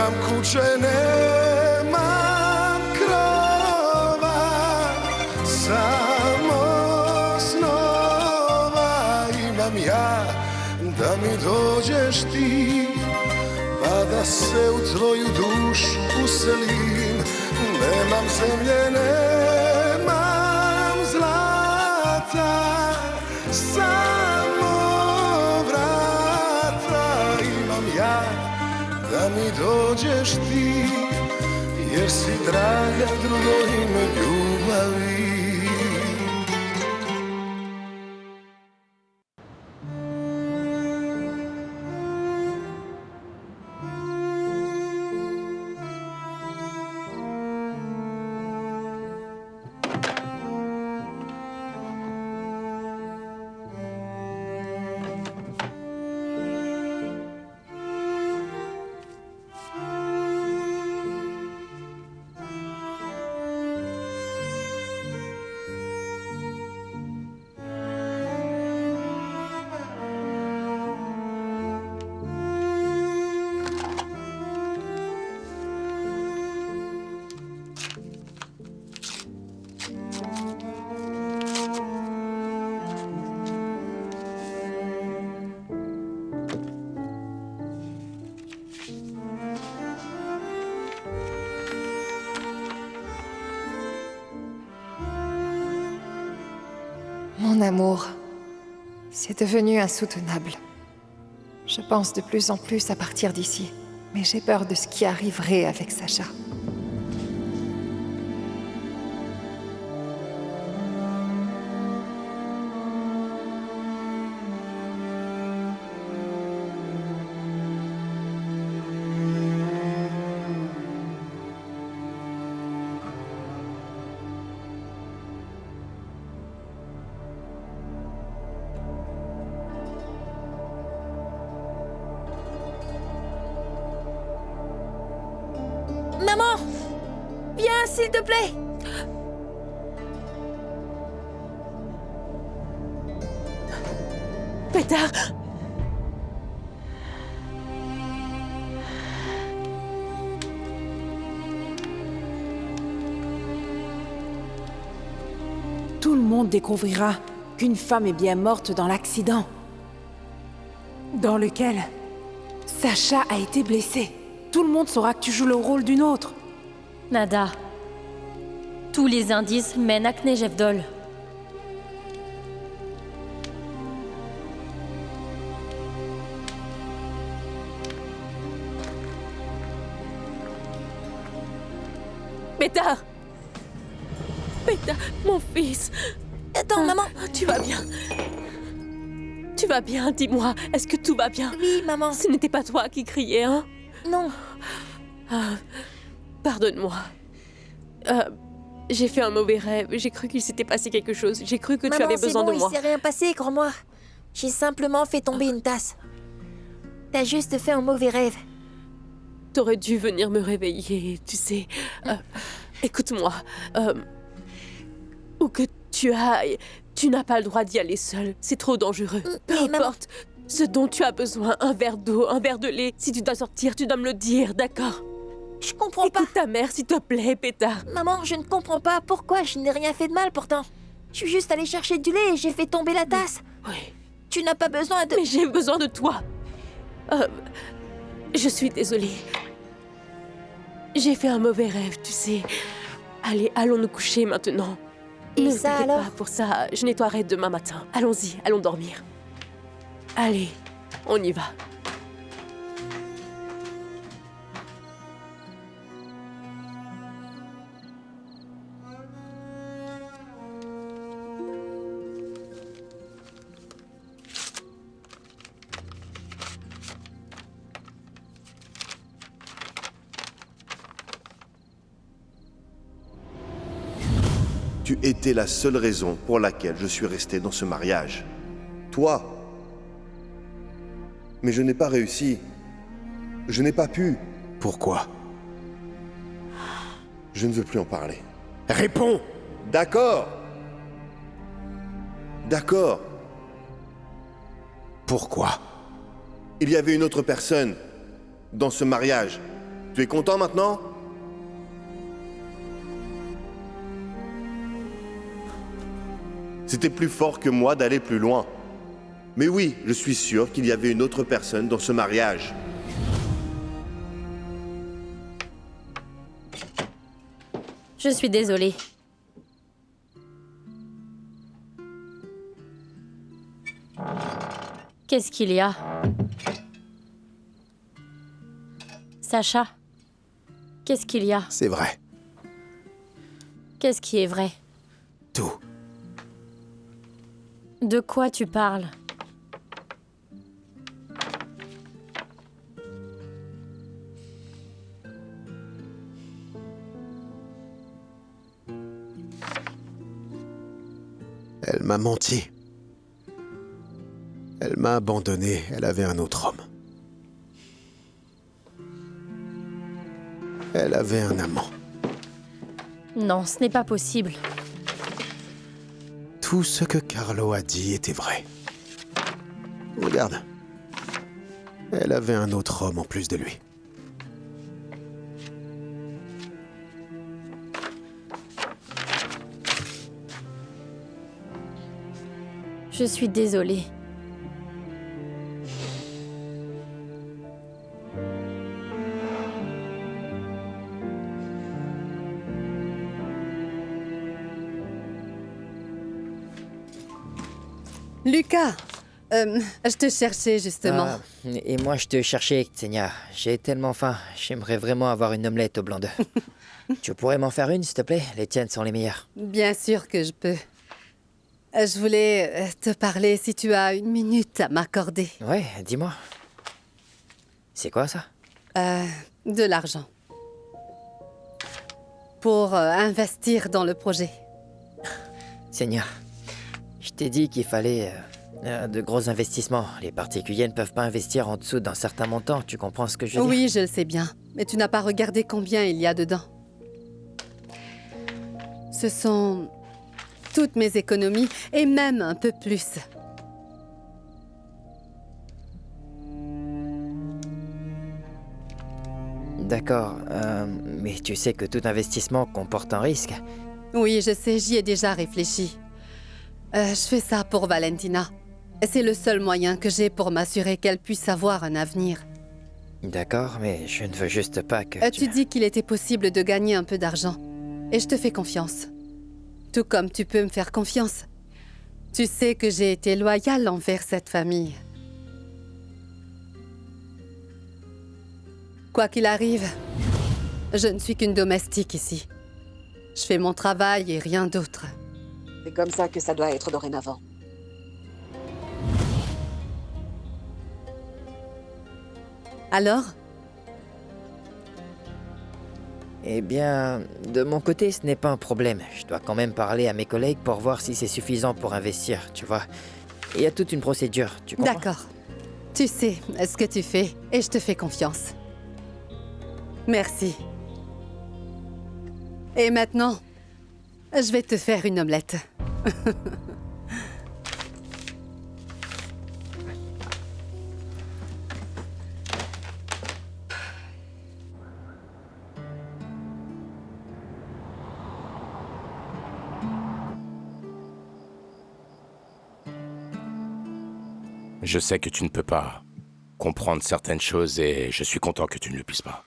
Nemam kuće, nemam krova, samo snova imam ja, da mi dođeš ti, pa da se u tvoju dušu uselim. Nemam zemlje, nemam zlata, samo vrata imam ja, da mi dođeš ti, jer si draga drugo ime ljubavi. Mon amour, c'est devenu insoutenable. Je pense de plus en plus à partir d'ici, mais j'ai peur de ce qui arriverait avec Sacha. Maman! Viens, s'il te plaît! Petar! Tout le monde découvrira qu'une femme est bien morte dans l'accident dans lequel Sacha a été blessé. Tout le monde saura que tu joues le rôle d'une autre. Nada. Tous les indices mènent à Knejevdol. Petar! Petar, mon fils! Attends, maman! Tu vas bien? Tu vas bien, dis-moi. Est-ce que tout va bien? Oui, maman. Ce n'était pas toi qui criais, hein? Non. Ah, pardonne-moi. J'ai fait un mauvais rêve. J'ai cru qu'il s'était passé quelque chose. J'ai cru que tu avais besoin de moi. Maman, c'est bon, il s'est rien passé, crois-moi. J'ai simplement fait tomber une tasse. T'as juste fait un mauvais rêve. T'aurais dû venir me réveiller, tu sais. Écoute-moi. Où que tu ailles, tu n'as pas le droit d'y aller seul. C'est trop dangereux. Peu importe ce dont tu as besoin, un verre d'eau, un verre de lait. Si tu dois sortir, tu dois me le dire, d'accord? Je comprends pas. Écoute ta mère, s'il te plaît, Petar. Maman, je ne comprends pas pourquoi. Je n'ai rien fait de mal, pourtant. Je suis juste allée chercher du lait et j'ai fait tomber la tasse. Oui. Tu n'as pas besoin de... Mais j'ai besoin de toi. Je suis désolée. J'ai fait un mauvais rêve, tu sais. Allez, allons nous coucher maintenant. Et ne ça t'inquiète alors? pas pour ça, je nettoierai demain matin. Allons-y, allons dormir. Allez, on y va. Tu étais la seule raison pour laquelle je suis resté dans ce mariage. Toi. Mais je n'ai pas réussi. Je n'ai pas pu. Pourquoi? Je ne veux plus en parler. Réponds! D'accord. D'accord. Pourquoi? Il y avait une autre personne dans ce mariage. Tu Tu es content maintenant? C'était plus fort que moi d'aller plus loin. Mais oui, je suis sûr qu'il y avait une autre personne dans ce mariage. Je suis désolée. Qu'est-ce qu'il y a? Sacha, qu'est-ce qu'il y a? C'est vrai. Qu'est-ce qui est vrai? Tout. De quoi tu parles? Elle m'a menti. Elle m'a abandonné, elle avait un autre homme. Elle avait un amant. Non, ce n'est pas possible. Tout ce que Carlo a dit était vrai. Regarde. Elle avait un autre homme en plus de lui. Je suis désolée. Lucas, je te cherchais justement. Ah, et moi, je te cherchais, Xenia. J'ai tellement faim. J'aimerais vraiment avoir une omelette au blanc d'œuf. Tu pourrais m'en faire une, s'il te plaît? Les tiennes sont les meilleures. Bien sûr que je peux. Je voulais te parler si tu as une minute à m'accorder. Ouais, dis-moi. C'est quoi ça? De l'argent. Pour investir dans le projet. Xenia, je t'ai dit qu'il fallait de gros investissements. Les particuliers ne peuvent pas investir en dessous d'un certain montant. Tu comprends ce que je veux dire? Oui, je le sais bien. Mais tu n'as pas regardé combien il y a dedans. Ce sont toutes mes économies, et même un peu plus. D'accord, mais tu sais que tout investissement comporte un risque. Oui, je sais, j'y ai déjà réfléchi. Je fais ça pour Valentina. C'est le seul moyen que j'ai pour m'assurer qu'elle puisse avoir un avenir. D'accord, mais je ne veux juste pas que Tu dis qu'il était possible de gagner un peu d'argent. Et je te fais confiance. Tout comme tu peux me faire confiance. Tu sais que j'ai été loyale envers cette famille. Quoi qu'il arrive, je ne suis qu'une domestique ici. Je fais mon travail et rien d'autre. C'est comme ça que ça doit être dorénavant. Alors? Eh bien, de mon côté, ce n'est pas un problème. Je dois quand même parler à mes collègues pour voir si c'est suffisant pour investir, tu vois. Il y a toute une procédure, tu comprends? D'accord. Tu sais ce que tu fais et je te fais confiance. Merci. Et maintenant, je vais te faire une omelette. Je sais que tu ne peux pas comprendre certaines choses et je suis content que tu ne le puisses pas.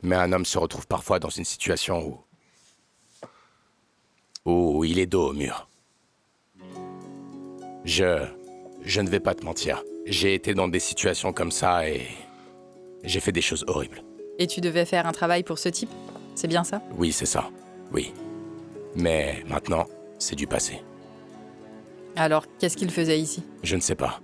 Mais un homme se retrouve parfois dans une situation où il est dos au mur. Je ne vais pas te mentir. J'ai été dans des situations comme ça et j'ai fait des choses horribles. Et tu devais faire un travail pour ce type? C'est bien ça? Oui, c'est ça. Oui. Mais maintenant, c'est du passé. Alors, qu'est-ce qu'il faisait ici? Je ne sais pas.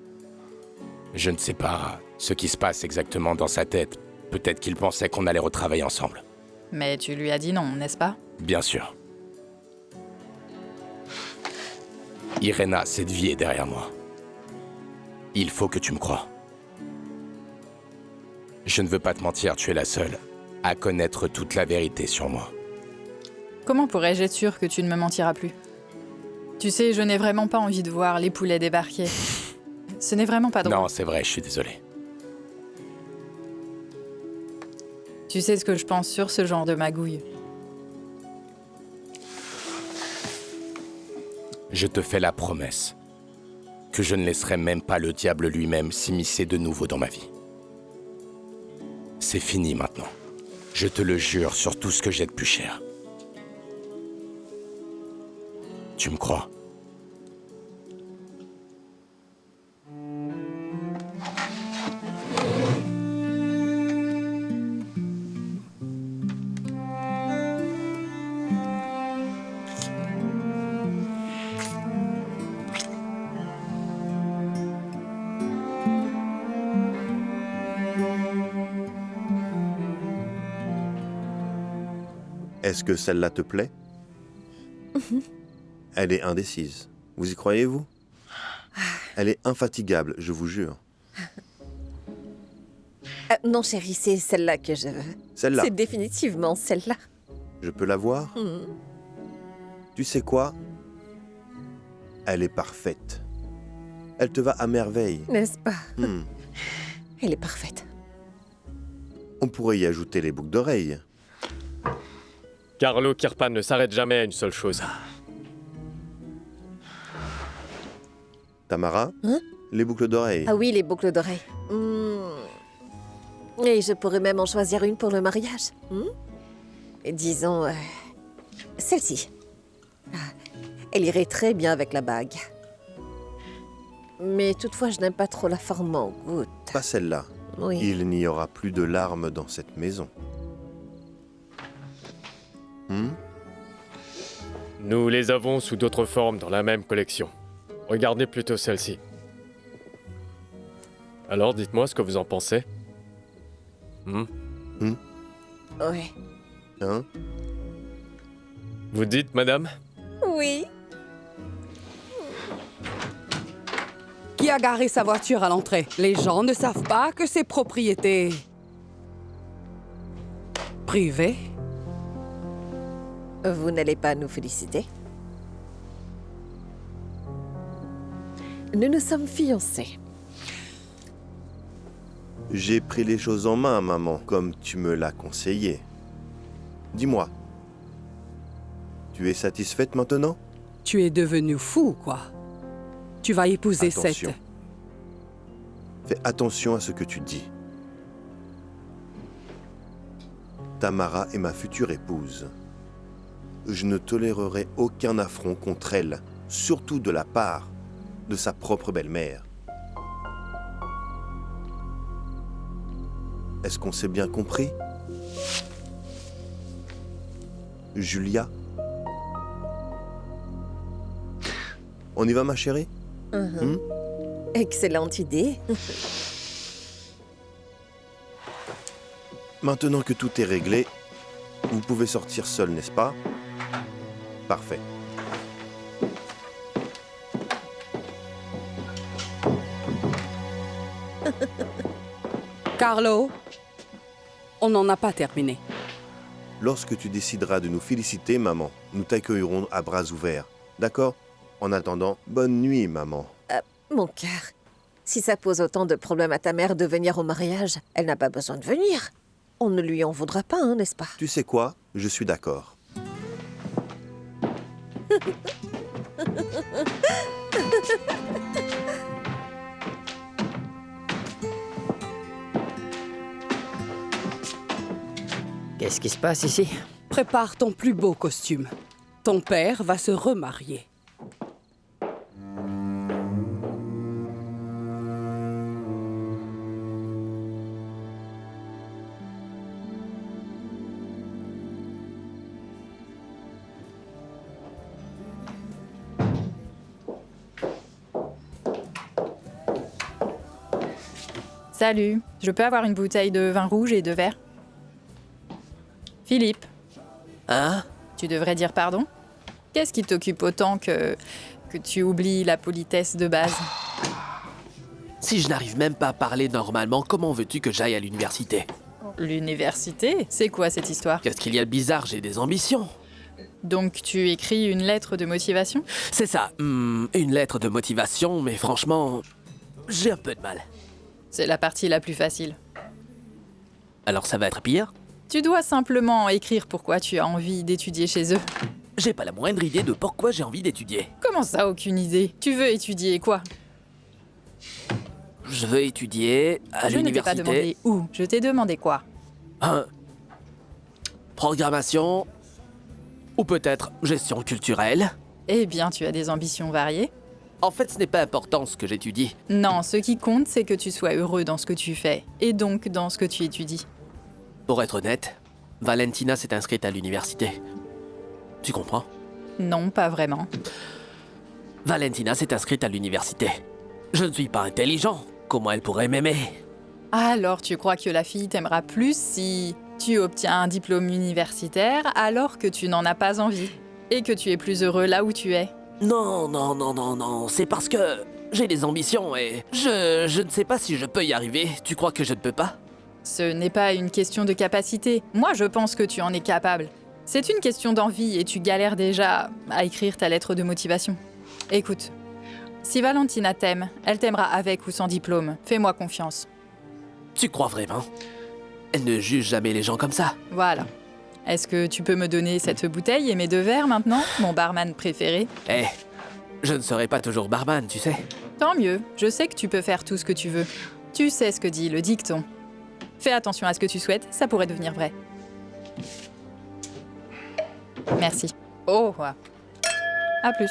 Je ne sais pas ce qui se passe exactement dans sa tête. Peut-être qu'il pensait qu'on allait retravailler ensemble. Mais tu lui as dit non, n'est-ce pas? Bien sûr. Irena, cette vie est derrière moi. Il faut que tu me crois. Je ne veux pas te mentir, tu es la seule à connaître toute la vérité sur moi. Comment pourrais-je être sûre que tu ne me mentiras plus? Tu sais, je n'ai vraiment pas envie de voir les poulets débarquer. Ce n'est vraiment pas drôle. Non, c'est vrai, je suis désolé. Tu sais ce que je pense sur ce genre de magouille. Je te fais la promesse que je ne laisserai même pas le diable lui-même s'immiscer de nouveau dans ma vie. C'est fini maintenant. Je te le jure sur tout ce que j'ai de plus cher. Tu me crois ? Est-ce que celle-là te plaît? Elle est indécise. Vous y croyez-vous? Elle est infatigable, je vous jure. Non, chérie, c'est celle-là que je veux. Celle-là. C'est définitivement celle-là. Je peux la voir? Tu sais quoi? Elle est parfaite. Elle te va à merveille. N'est-ce pas? Elle est parfaite. On pourrait y ajouter les boucles d'oreilles. Carlo Kirpan ne s'arrête jamais à une seule chose. Tamara? Les boucles d'oreilles. Ah oui, les boucles d'oreilles. Et je pourrais même en choisir une pour le mariage. Et disons, celle-ci. Elle irait très bien avec la bague. Mais toutefois, je n'aime pas trop la forme en goutte. Pas celle-là. Oui. Il n'y aura plus de larmes dans cette maison. Nous les avons sous d'autres formes dans la même collection. Regardez plutôt celle-ci. Alors, dites-moi ce que vous en pensez. Oui. Hein? Vous dites, madame? Oui. Qui a garé sa voiture à l'entrée? Les gens ne savent pas que c'est propriété privée. Vous n'allez pas nous féliciter? Nous nous sommes fiancés. J'ai pris les choses en main, maman, comme tu me l'as conseillé. Dis-moi, tu es satisfaite maintenant? Tu es devenu fou, quoi. Tu vas épouser Attention. cette... Fais attention à ce que tu dis. Tamara est ma future épouse. Je ne tolérerai aucun affront contre elle, surtout de la part de sa propre belle-mère. Est-ce qu'on s'est bien compris? Julia? On y va, ma chérie? Excellente idée. Maintenant que tout est réglé, vous pouvez sortir seul, n'est-ce pas? Parfait. Carlo, on n'en a pas terminé. Lorsque tu décideras de nous féliciter, maman, nous t'accueillerons à bras ouverts. D'accord? En attendant, bonne nuit, maman. Mon cœur, si ça pose autant de problèmes à ta mère de venir au mariage, elle n'a pas besoin de venir. On ne lui en voudra pas, hein, n'est-ce pas? Tu sais quoi? Je suis d'accord. Qu'est-ce qui se passe ici? Prépare ton plus beau costume. Ton père va se remarier. Salut, je peux avoir une bouteille de vin rouge et 2 verres? Philippe. Hein? Tu devrais dire pardon? Qu'est-ce qui t'occupe autant que tu oublies la politesse de base? Si je n'arrive même pas à parler normalement, comment veux-tu que j'aille à l'université? L'université? C'est quoi cette histoire? Qu'est-ce qu'il y a de bizarre? J'ai des ambitions. Donc tu écris une lettre de motivation? C'est ça, une lettre de motivation, mais franchement, j'ai un peu de mal. C'est la partie la plus facile. Alors ça va être pire? Tu dois simplement écrire pourquoi tu as envie d'étudier chez eux. J'ai pas la moindre idée de pourquoi j'ai envie d'étudier. Comment ça, aucune idée? Tu veux étudier quoi? Je veux étudier à Je ne t'ai pas l'université. demandé où, je t'ai demandé quoi. Programmation. Ou peut-être gestion culturelle. Eh bien, tu as des ambitions variées. En fait, ce n'est pas important ce que j'étudie. Non, ce qui compte, c'est que tu sois heureux dans ce que tu fais, et donc dans ce que tu étudies. Pour être honnête, Valentina s'est inscrite à l'université. Tu comprends? Non, pas vraiment. Valentina s'est inscrite à l'université. Je ne suis pas intelligent. Comment elle pourrait m'aimer? Alors, tu crois que la fille t'aimera plus si tu obtiens un diplôme universitaire alors que tu n'en as pas envie, et que tu es plus heureux là où tu es? Non. C'est parce que j'ai des ambitions et je ne sais pas si je peux y arriver. Tu crois que je ne peux pas? Ce n'est pas une question de capacité. Moi, je pense que tu en es capable. C'est une question d'envie et tu galères déjà à écrire ta lettre de motivation. Écoute, si Valentina t'aime, elle t'aimera avec ou sans diplôme. Fais-moi confiance. Tu crois vraiment? Elle ne juge jamais les gens comme ça. Voilà. Est-ce que tu peux me donner cette bouteille et mes 2 verres maintenant, mon barman préféré? Je ne serai pas toujours barman, tu sais. Tant mieux, je sais que tu peux faire tout ce que tu veux. Tu sais ce que dit le dicton. Fais attention à ce que tu souhaites, ça pourrait devenir vrai. Merci. Oh, ouais. À plus.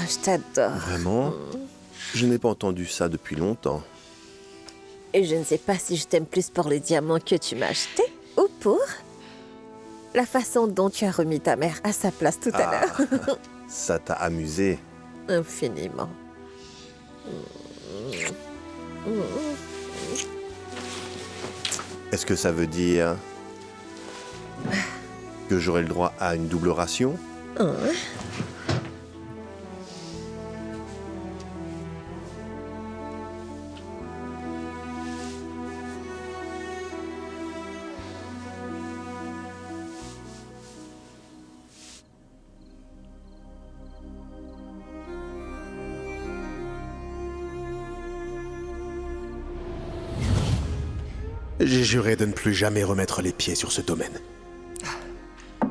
Je t'adore. Vraiment? Je n'ai pas entendu ça depuis longtemps. Et je ne sais pas si je t'aime plus pour les diamants que tu m'as achetés ou pour la façon dont tu as remis ta mère à sa place tout à l'heure. Ça t'a amusé? Infiniment. Est-ce que ça veut dire que j'aurai le droit à une double ration? J'ai juré de ne plus jamais remettre les pieds sur ce domaine.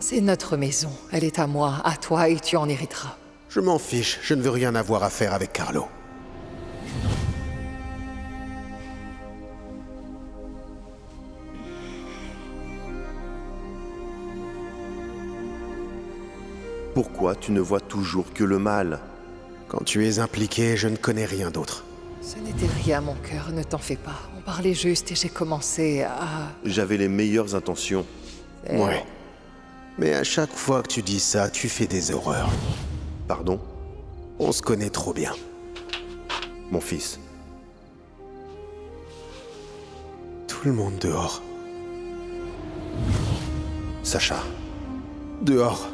C'est notre maison. Elle est à moi, à toi, et tu en hériteras. Je m'en fiche, je ne veux rien avoir à faire avec Carlo. Pourquoi tu ne vois toujours que le mal? Quand tu es impliqué, je ne connais rien d'autre. Ce n'était rien, mon cœur, ne t'en fais pas. On parlait juste et j'ai commencé à... J'avais les meilleures intentions. Ouais. Mais à chaque fois que tu dis ça, tu fais des horreurs. Pardon? On se connaît trop bien. Mon fils. Tout le monde dehors. Sacha. Dehors.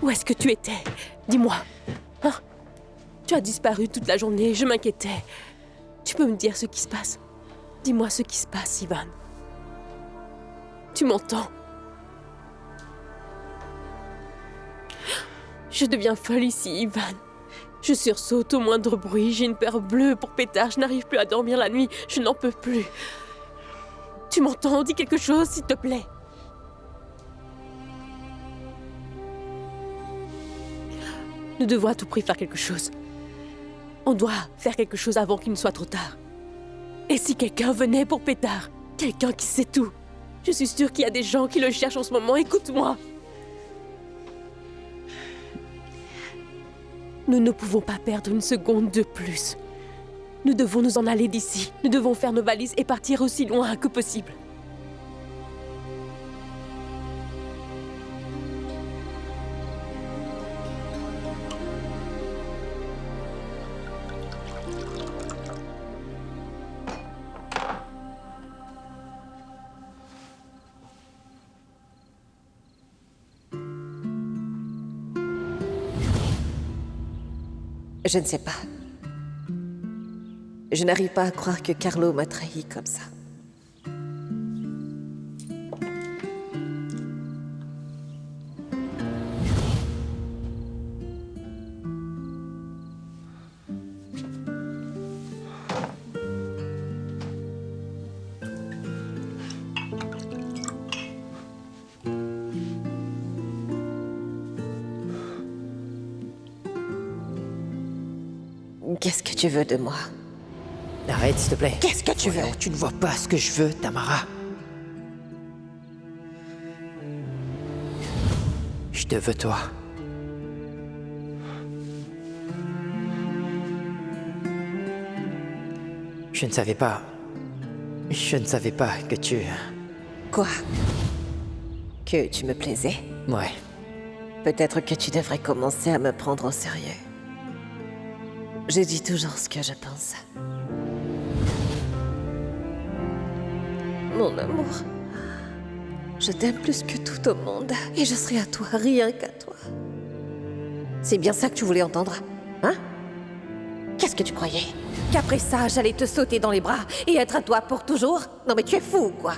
Où est-ce que tu étais? Dis-moi. Hein? Tu as disparu toute la journée, je m'inquiétais. Tu peux me dire ce qui se passe? Dis-moi ce qui se passe, Ivan. Tu m'entends? Je deviens folle ici, Ivan. Je sursaute au moindre bruit, j'ai une peur bleue pour Pétard, je n'arrive plus à dormir la nuit, je n'en peux plus. Tu m'entends? Dis quelque chose, s'il te plaît. Nous devons à tout prix faire quelque chose. On doit faire quelque chose avant qu'il ne soit trop tard. Et si quelqu'un venait pour Pétard? Quelqu'un qui sait tout. Je suis sûre qu'il y a des gens qui le cherchent en ce moment, écoute-moi. Nous ne pouvons pas perdre une seconde de plus. Nous devons nous en aller d'ici. Nous devons faire nos valises et partir aussi loin que possible. Je ne sais pas. Je n'arrive pas à croire que Carlo m'a trahi comme ça. Qu'est-ce que tu veux de moi? Arrête, s'il te plaît. Qu'est-ce que tu veux? Voyons, tu ne vois pas ce que je veux, Tamara. Je te veux, toi. Je ne savais pas... Je ne savais pas que tu... Quoi? Que tu me plaisais? Ouais. Peut-être que tu devrais commencer à me prendre au sérieux. Je dis toujours ce que je pense. Mon amour, je t'aime plus que tout au monde. Et je serai à toi, rien qu'à toi. C'est bien ça que tu voulais entendre, hein? Qu'est-ce que tu croyais? Qu'après ça, j'allais te sauter dans les bras et être à toi pour toujours? Non mais tu es fou, quoi.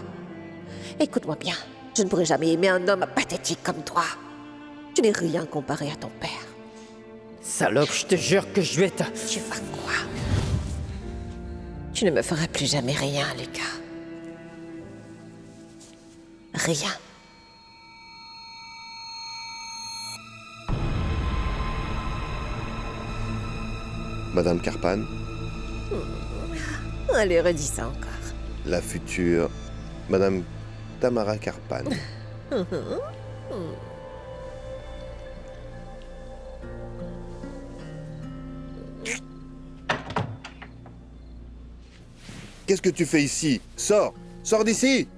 Écoute-moi bien, je ne pourrai jamais aimer un homme pathétique comme toi. Tu n'es rien comparé à ton père. Salope, je te jure que je vais te... Tu vas quoi? Tu ne me feras plus jamais rien, Lucas. Rien. Madame Carpan, Allez, redis ça encore. la future Madame Tamara Carpan. Qu'est-ce que tu fais ici? Sors! Sors d'ici!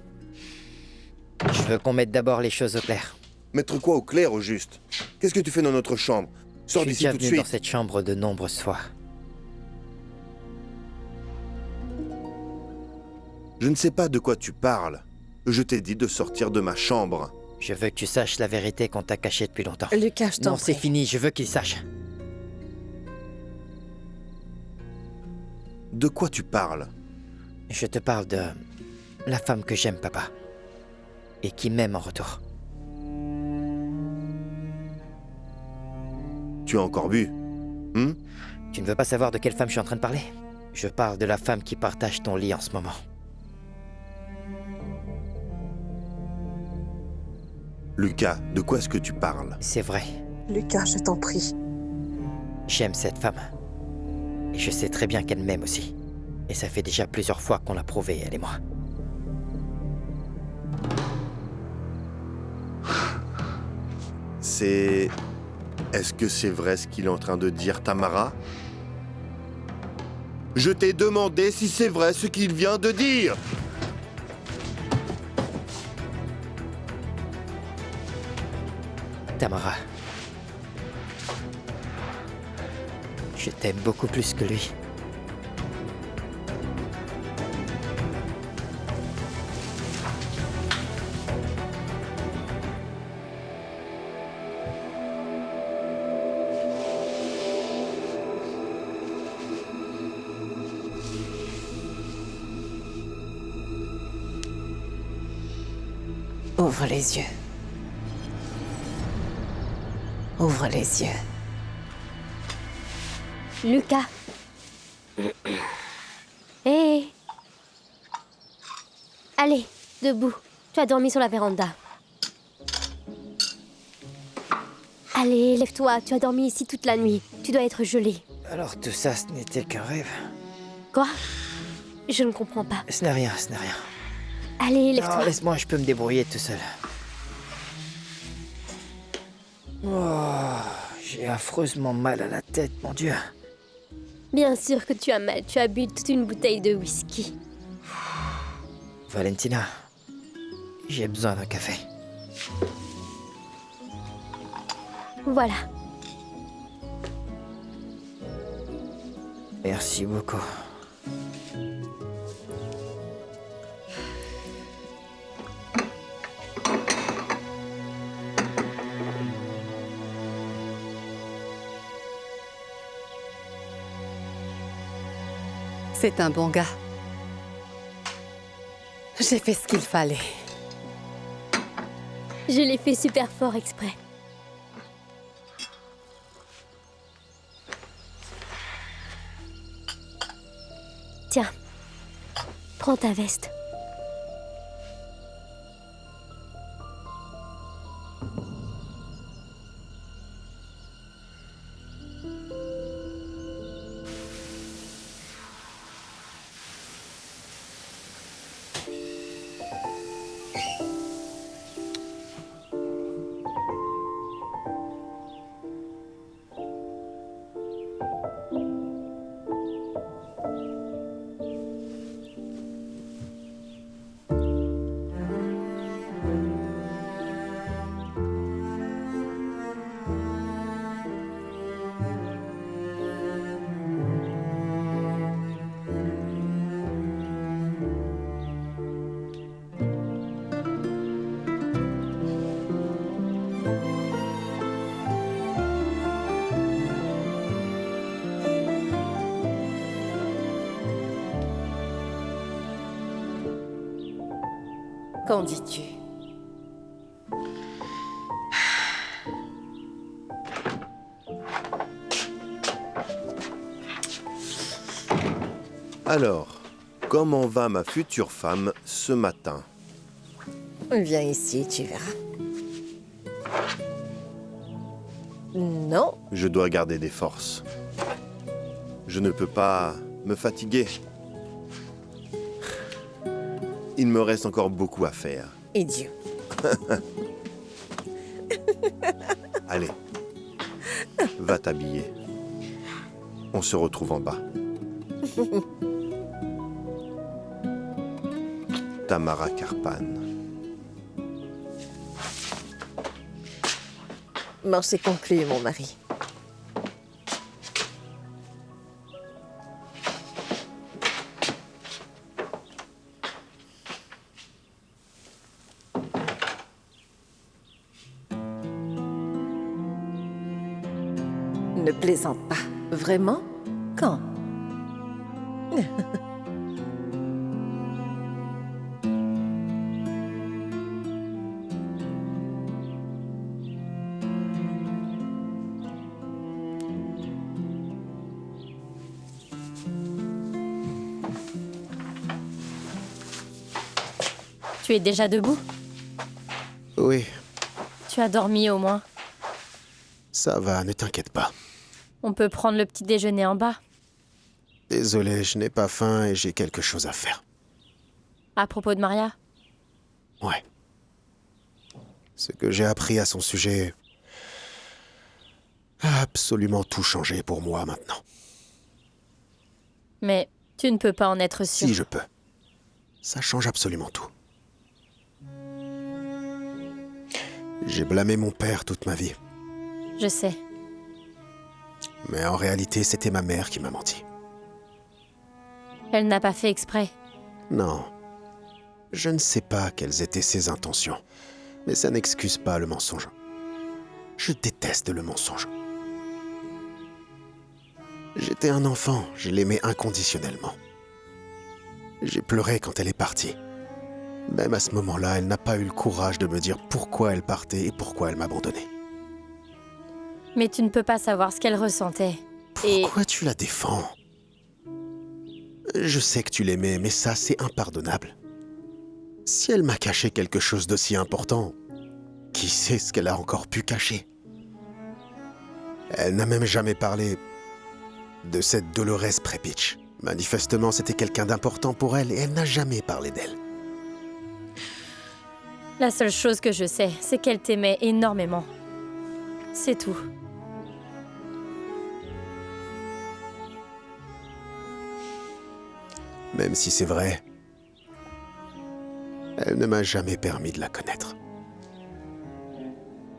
Je veux qu'on mette d'abord les choses au clair. Mettre quoi au clair, au juste? Qu'est-ce que tu fais dans notre chambre? Sors d'ici tout de Je suis déjà venu suite! dans cette chambre de nombreuses fois. Je ne sais pas de quoi tu parles. Je t'ai dit de sortir de ma chambre. Je veux que tu saches la vérité qu'on t'a cachée depuis longtemps. Lucas, je t'en Non, c'est prie. fini, je veux qu'il sache. De quoi tu parles? Je te parle de la femme que j'aime, papa. Et qui m'aime en retour. Tu as encore bu? Tu ne veux pas savoir de quelle femme je suis en train de parler? Je parle de la femme qui partage ton lit en ce moment. Lucas, de quoi est-ce que tu parles? C'est vrai. Lucas, je t'en prie. J'aime cette femme. Et je sais très bien qu'elle m'aime aussi. Et ça fait déjà plusieurs fois qu'on l'a prouvé, elle et moi. C'est... Est-ce que c'est vrai ce qu'il est en train de dire, Tamara? Je t'ai demandé si c'est vrai ce qu'il vient de dire! Tamara. Je t'aime beaucoup plus que lui. Ouvre les yeux. Ouvre les yeux. Lucas. Hé. Allez, debout. Tu as dormi sur la véranda. Allez, lève-toi. Tu as dormi ici toute la nuit. Tu dois être gelé. Alors tout ça, ce n'était qu'un rêve? Quoi? Je ne comprends pas. Ce n'est rien, ce n'est rien. Allez, lève-toi. Non, laisse-moi, je peux me débrouiller tout seul. Oh, j'ai affreusement mal à la tête, mon Dieu. Bien sûr que tu as mal. Tu as bu toute une bouteille de whisky. Valentina, j'ai besoin d'un café. Voilà. Merci beaucoup. C'est un bon gars. J'ai fait ce qu'il fallait. Je l'ai fait super fort exprès. Tiens, prends ta veste. Qu'en dis-tu? Alors, comment va ma future femme ce matin? Viens ici, tu verras. Non. Je dois garder des forces. Je ne peux pas me fatiguer. Il me reste encore beaucoup à faire. Idiot. Allez, va t'habiller. On se retrouve en bas. Tamara Karpan. Bon, c'est conclu, mon mari. Ne plaisante pas. Vraiment? Quand? Tu es déjà debout? Oui, Tu as dormi au moins? ça va, ne t'inquiète pas. On peut prendre le petit déjeuner en bas. Désolé, je n'ai pas faim et j'ai quelque chose à faire. À propos de Maria? Ouais. Ce que j'ai appris à son sujet a absolument tout changé pour moi maintenant. Mais tu ne peux pas en être sûr. Si je peux. Ça change absolument tout. J'ai blâmé mon père toute ma vie. Je sais. Mais en réalité, c'était ma mère qui m'a menti. Elle n'a pas fait exprès. Non. Je ne sais pas quelles étaient ses intentions. Mais ça n'excuse pas le mensonge. Je déteste le mensonge. J'étais un enfant, je l'aimais inconditionnellement. J'ai pleuré quand elle est partie. Même à ce moment-là, elle n'a pas eu le courage de me dire pourquoi elle partait et pourquoi elle m'abandonnait. Mais tu ne peux pas savoir ce qu'elle ressentait. Pourquoi tu la défends? Je sais que tu l'aimais, mais ça, c'est impardonnable. Si elle m'a caché quelque chose d'aussi important, qui sait ce qu'elle a encore pu cacher? Elle n'a même jamais parlé de cette Dolores Prepitch. Manifestement, c'était quelqu'un d'important pour elle et elle n'a jamais parlé d'elle. La seule chose que je sais, c'est qu'elle t'aimait énormément. C'est tout. Même si c'est vrai, elle ne m'a jamais permis de la connaître.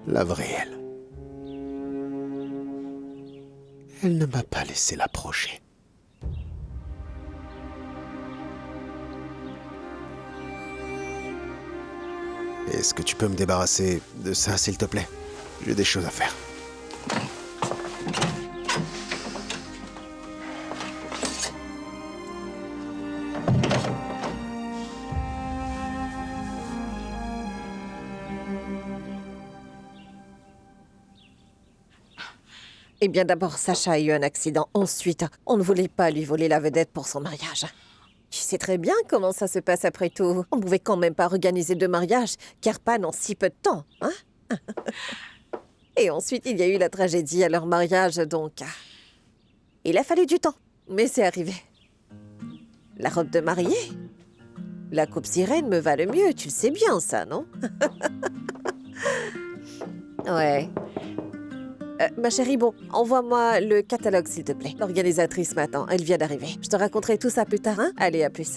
La vraie elle. Elle ne m'a pas laissé l'approcher. Est-ce que tu peux me débarrasser de ça, s'il te plaît? J'ai des choses à faire. Eh bien, d'abord, Sacha a eu un accident. Ensuite, on ne voulait pas lui voler la vedette pour son mariage. Tu sais très bien comment ça se passe après tout. On ne pouvait quand même pas organiser de mariage, car pas en si peu de temps, hein? Et ensuite, il y a eu la tragédie à leur mariage, donc... Il a fallu du temps, mais c'est arrivé. La robe de mariée? La coupe sirène me va le mieux, tu le sais bien, ça, non? Ouais. Ma chérie, bon, envoie-moi le catalogue, s'il te plaît. L'organisatrice m'attend, elle vient d'arriver. Je te raconterai tout ça plus tard, hein? Allez, à plus.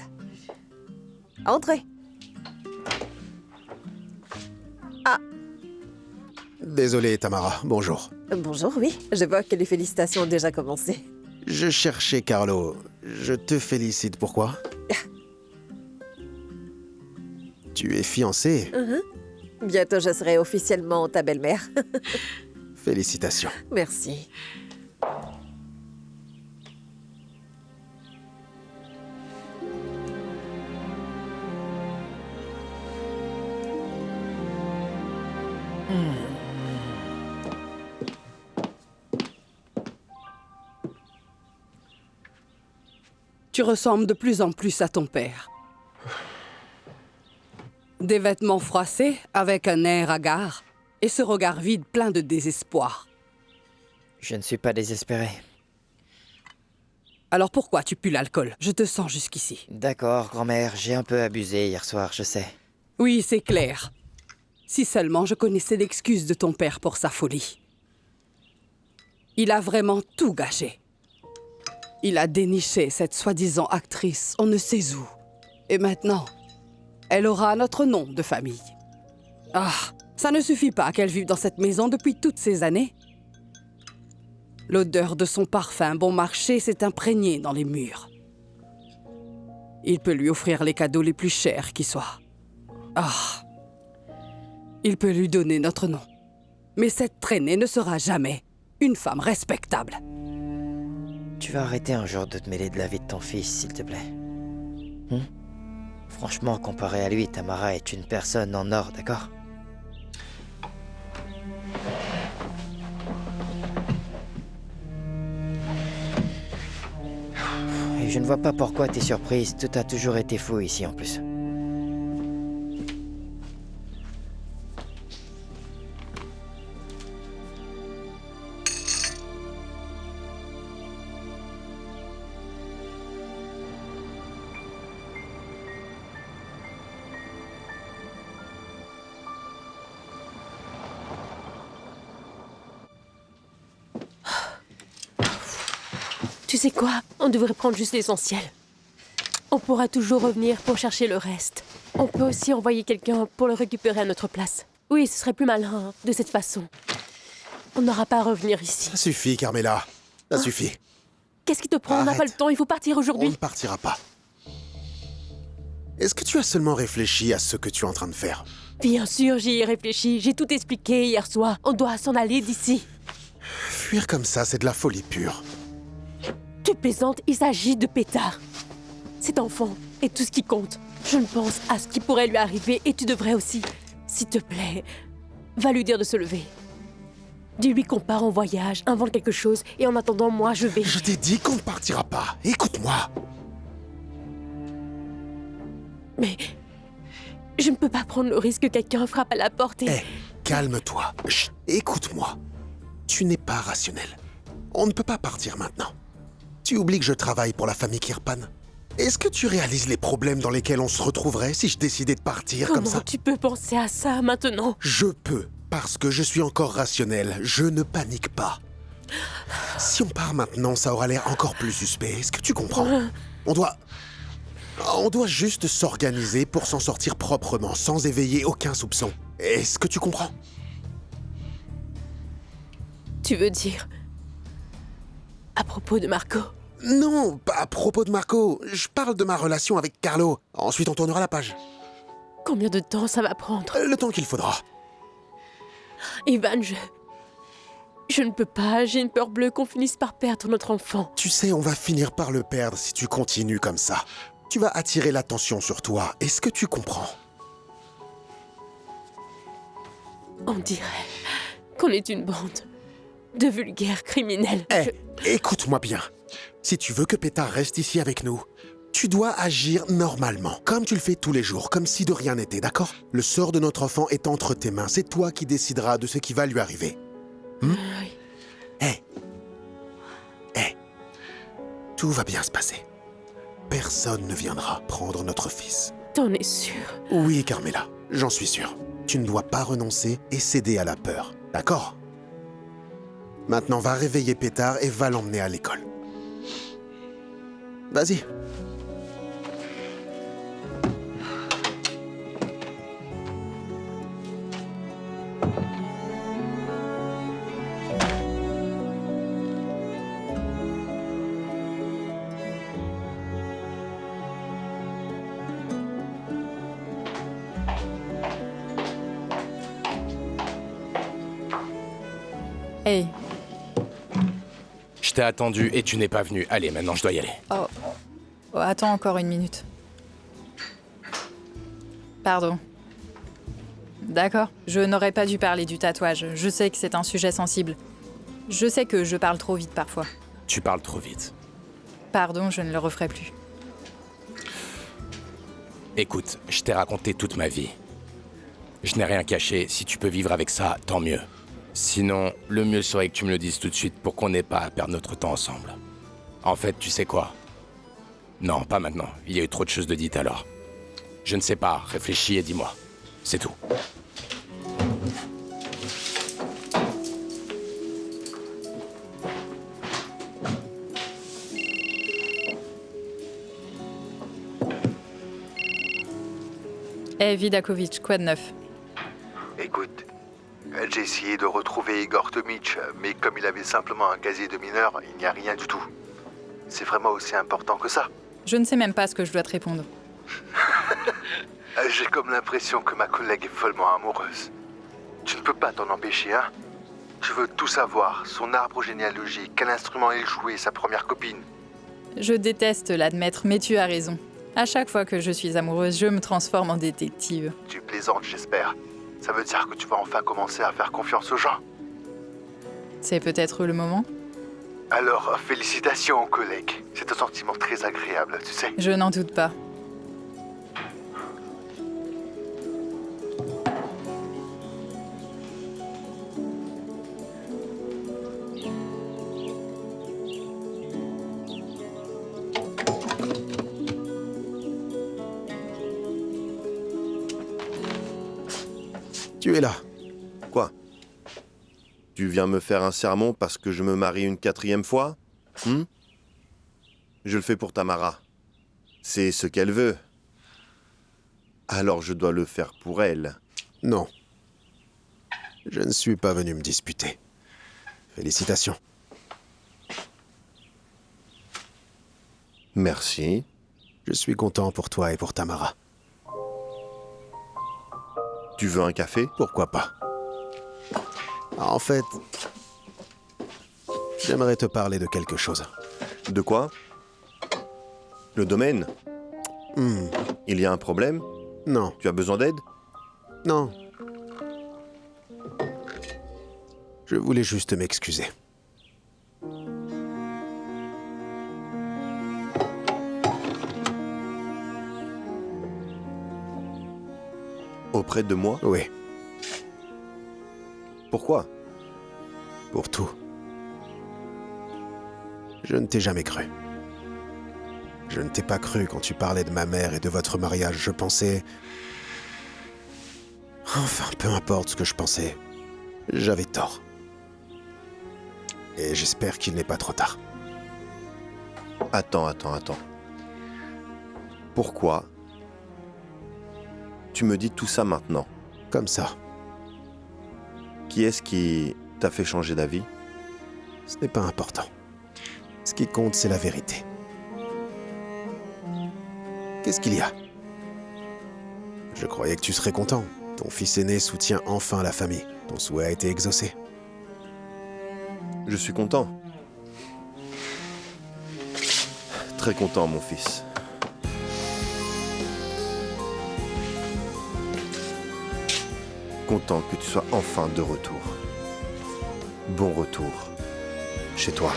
Entrez. Ah. Désolé, Tamara. Bonjour. Bonjour, oui. Je vois que les félicitations ont déjà commencé. Je cherchais Carlo. Je te félicite. Pourquoi? Tu es fiancée. Bientôt, je serai officiellement ta belle-mère. Félicitations. Merci. Tu ressembles de plus en plus à ton père. Des vêtements froissés, avec un air hagard, et ce regard vide plein de désespoir. Je ne suis pas désespéré. Alors pourquoi tu pues l'alcool? Je te sens jusqu'ici. D'accord, grand-mère, j'ai un peu abusé hier soir, je sais. Oui, c'est clair. Si seulement je connaissais l'excuse de ton père pour sa folie. Il a vraiment tout gâché. Il a déniché cette soi-disant actrice, on ne sait où. Et maintenant, elle aura notre nom de famille. Ah, ça ne suffit pas qu'elle vive dans cette maison depuis toutes ces années. L'odeur de son parfum bon marché s'est imprégnée dans les murs. Il peut lui offrir les cadeaux les plus chers qui soient. Ah, il peut lui donner notre nom. Mais cette traînée ne sera jamais une femme respectable. Tu vas arrêter un jour de te mêler de la vie de ton fils, s'il te plaît. Franchement, comparé à lui, Tamara est une personne en or, d'accord? Et je ne vois pas pourquoi t'es surprise, tout a toujours été fou ici en plus. Tu sais quoi? On devrait prendre juste l'essentiel. On pourra toujours revenir pour chercher le reste. On peut aussi envoyer quelqu'un pour le récupérer à notre place. Oui, ce serait plus malin, de cette façon. On n'aura pas à revenir ici. Ça suffit, Carmela. Ça suffit. Qu'est-ce qui te prend? On n'a pas le temps, il faut partir aujourd'hui. On ne partira pas. Est-ce que tu as seulement réfléchi à ce que tu es en train de faire? Bien sûr, j'y ai réfléchi. J'ai tout expliqué hier soir. On doit s'en aller d'ici. Fuir comme ça, c'est de la folie pure. Tu plaisantes, il s'agit de Pétard. Cet enfant est tout ce qui compte. Je ne pense à ce qui pourrait lui arriver et tu devrais aussi. S'il te plaît, va lui dire de se lever. Dis-lui qu'on part en voyage, invente quelque chose, et en attendant, moi, je vais... Je t'ai dit qu'on ne partira pas. Écoute-moi. Mais... je ne peux pas prendre le risque que quelqu'un frappe à la porte et... Hé, calme-toi. Chut, écoute-moi. Tu n'es pas rationnel. On ne peut pas partir maintenant. Tu oublies que je travaille pour la famille Kirpan. Est-ce que tu réalises les problèmes dans lesquels on se retrouverait si je décidais de partir comme ça? Comment tu peux penser à ça maintenant? Je peux, parce que je suis encore rationnel. Je ne panique pas. Si on part maintenant, ça aura l'air encore plus suspect. Est-ce que tu comprends? On doit juste s'organiser pour s'en sortir proprement, sans éveiller aucun soupçon. Est-ce que tu comprends? Tu veux dire... à propos de Marco? Non, pas à propos de Marco. Je parle de ma relation avec Carlo. Ensuite, on tournera la page. Combien de temps ça va prendre? Le temps qu'il faudra. Ivan, je ne peux pas. J'ai une peur bleue qu'on finisse par perdre notre enfant. Tu sais, on va finir par le perdre si tu continues comme ça. Tu vas attirer l'attention sur toi. Est-ce que tu comprends? On dirait qu'on est une bande de vulgaires criminels. Écoute-moi bien. Si tu veux que Pétard reste ici avec nous, tu dois agir normalement, comme tu le fais tous les jours, comme si de rien n'était, d'accord? Le sort de notre enfant est entre tes mains. C'est toi qui décideras de ce qui va lui arriver. Oui. Tout va bien se passer. Personne ne viendra prendre notre fils. T'en es sûr? Oui, Carmela, j'en suis sûr. Tu ne dois pas renoncer et céder à la peur, d'accord? Maintenant, va réveiller Pétard et va l'emmener à l'école. Vas-y. Hey. Je t'ai attendu et tu n'es pas venu. Allez, maintenant je dois y aller. Oh, attends encore une minute. Pardon. D'accord, je n'aurais pas dû parler du tatouage. Je sais que c'est un sujet sensible. Je sais que je parle trop vite parfois. Tu parles trop vite. Pardon, je ne le referai plus. Écoute, je t'ai raconté toute ma vie. Je n'ai rien caché. Si tu peux vivre avec ça, tant mieux. Sinon, le mieux serait que tu me le dises tout de suite pour qu'on n'ait pas à perdre notre temps ensemble. En fait, tu sais quoi? Non, pas maintenant. Il y a eu trop de choses de dites alors. Je ne sais pas. Réfléchis et dis-moi. C'est tout. Vidakovic, quoi de neuf? Écoute, j'ai essayé de retrouver Igor Tomic, mais comme il avait simplement un casier de mineur, il n'y a rien du tout. C'est vraiment aussi important que ça. Je ne sais même pas ce que je dois te répondre. J'ai comme l'impression que ma collègue est follement amoureuse. Tu ne peux pas t'en empêcher, hein? Tu veux tout savoir, son arbre généalogique, quel instrument il jouait, sa première copine. Je déteste l'admettre, mais tu as raison. À chaque fois que je suis amoureuse, je me transforme en détective. Tu plaisantes, j'espère. Ça veut dire que tu vas enfin commencer à faire confiance aux gens. C'est peut-être le moment? Alors, félicitations, collègue. C'est un sentiment très agréable, tu sais. Je n'en doute pas. Tu es là. Quoi? Tu viens me faire un sermon parce que je me marie une 4e fois? Je le fais pour Tamara. C'est ce qu'elle veut. Alors je dois le faire pour elle. Non. Je ne suis pas venu me disputer. Félicitations. Merci. Je suis content pour toi et pour Tamara. Tu veux un café? Pourquoi pas? En fait, j'aimerais te parler de quelque chose. De quoi? Le domaine? Il y a un problème? Non. Tu as besoin d'aide? Non. Je voulais juste m'excuser. Auprès de moi? Oui. Pourquoi? Pour tout. Je ne t'ai jamais cru. Je ne t'ai pas cru quand tu parlais de ma mère et de votre mariage. Je pensais... Enfin, peu importe ce que je pensais. J'avais tort. Et j'espère qu'il n'est pas trop tard. Attends. Pourquoi tu me dis tout ça maintenant? Comme ça. Qui est-ce qui t'a fait changer d'avis? Ce n'est pas important. Ce qui compte, c'est la vérité. Qu'est-ce qu'il y a? Je croyais que tu serais content. Ton fils aîné soutient enfin la famille. Ton souhait a été exaucé. Je suis content. Très content, mon fils. Content que tu sois enfin de retour. Bon retour. Chez toi.